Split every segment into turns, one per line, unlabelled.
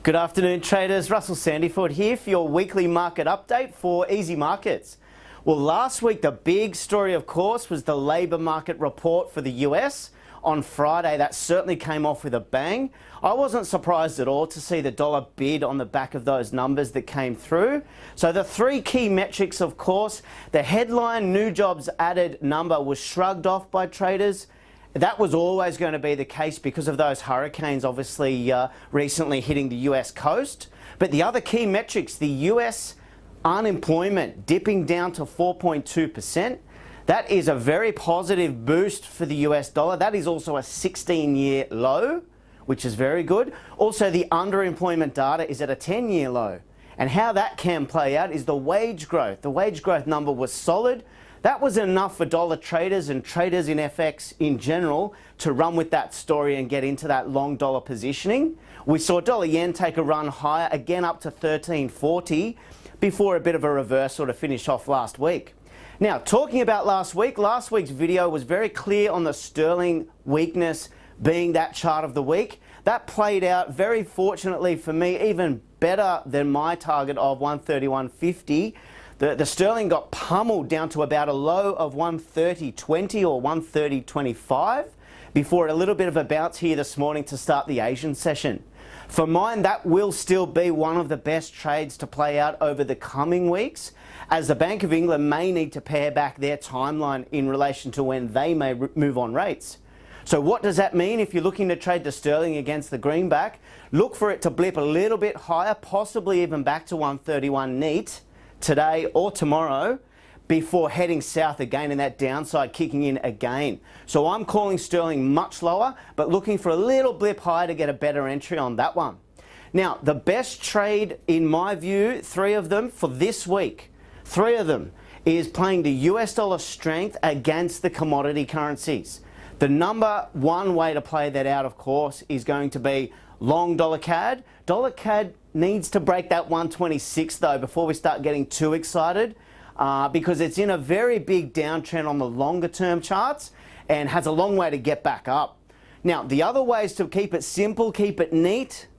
Good afternoon, traders. Russell Sandiford here for your weekly market update for easyMarkets. Well, last week the big story, of course, was the labour market report for the US. On Friday, that certainly came off with a bang. I wasn't surprised at all to see the dollar bid on the back of those numbers that came through. So the three key metrics, of course, the headline new jobs added number was shrugged off by traders. That was always going to be the case because of those hurricanes obviously recently hitting the US coast. But the other key metrics, the US unemployment dipping down to 4.2%. That is a very positive boost for the US dollar. That is also a 16-year low, which is very good. Also, the underemployment data is at a 10-year low. And how that can play out is the wage growth. The wage growth number was solid. That was enough for dollar traders and traders in FX in general to run with that story and get into that long dollar positioning. We saw dollar yen take a run higher, again up to 13.40 before a bit of a reversal to finish off last week. Now, talking about last week's video was very clear on the sterling weakness being that chart of the week. That played out very fortunately for me, even better than my target of 131.50. The sterling got pummeled down to about a low of 130.20 or 130.25 before a little bit of a bounce here this morning to start the Asian session. For mine, that will still be one of the best trades to play out over the coming weeks, as the Bank of England may need to pare back their timeline in relation to when they may move on rates. So what does that mean if you're looking to trade the sterling against the greenback? Look for it to blip a little bit higher, possibly even back to 131 neat today or tomorrow, before heading south again and that downside kicking in again. So I'm calling sterling much lower, but looking for a little blip higher to get a better entry on that one. Now, the best trade in my view, three of them for this week, three of them is playing the US dollar strength against the commodity currencies. The number one way to play that out, of course, is going to be long dollar CAD. Dollar CAD needs to break that 126 though before we start getting too excited, because it's in a very big downtrend on the longer term charts and has a long way to get back up. Now, the other ways to keep it simple, keep it neat,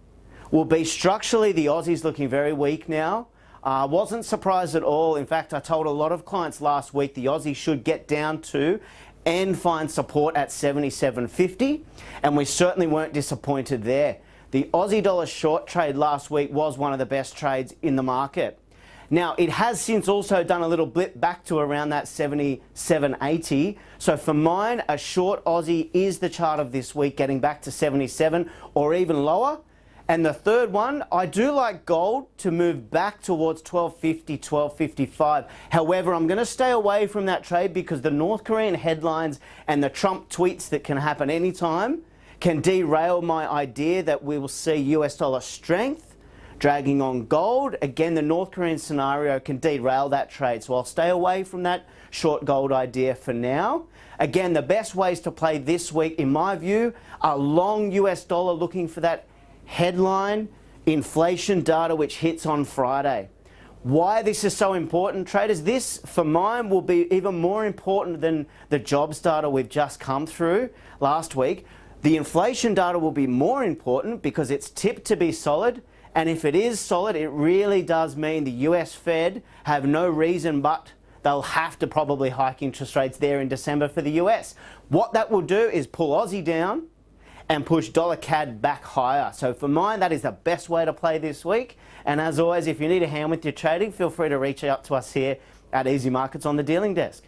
will be structurally the Aussie's looking very weak now. Wasn't surprised at all. In fact, I told a lot of clients last week the Aussie should get down to and find support at 77.50, and we certainly weren't disappointed there. The Aussie dollar short trade last week was one of the best trades in the market. Now, it has since also done a little blip back to around that 77.80. So for mine, a short Aussie is the chart of this week, getting back to 77 or even lower. And the third one, I do like gold to move back towards 12.50, 12.55. However, I'm going to stay away from that trade because the North Korean headlines and the Trump tweets that can happen anytime can derail my idea that we will see US dollar strength dragging on gold. Again, the North Korean scenario can derail that trade, so I'll stay away from that short gold idea for now. Again, the best ways to play this week, in my view, are long US dollar, looking for that headline inflation data which hits on Friday. Why this is so important, traders? This, for mine, will be even more important than the jobs data we've just come through last week. The inflation data will be more important because it's tipped to be solid, and if it is solid, it really does mean the US Fed have no reason but they'll have to probably hike interest rates there in December for the US. What that will do is pull Aussie down and push dollar CAD back higher. So for mine, that is the best way to play this week. And as always, if you need a hand with your trading, feel free to reach out to us here at easyMarkets on the dealing desk.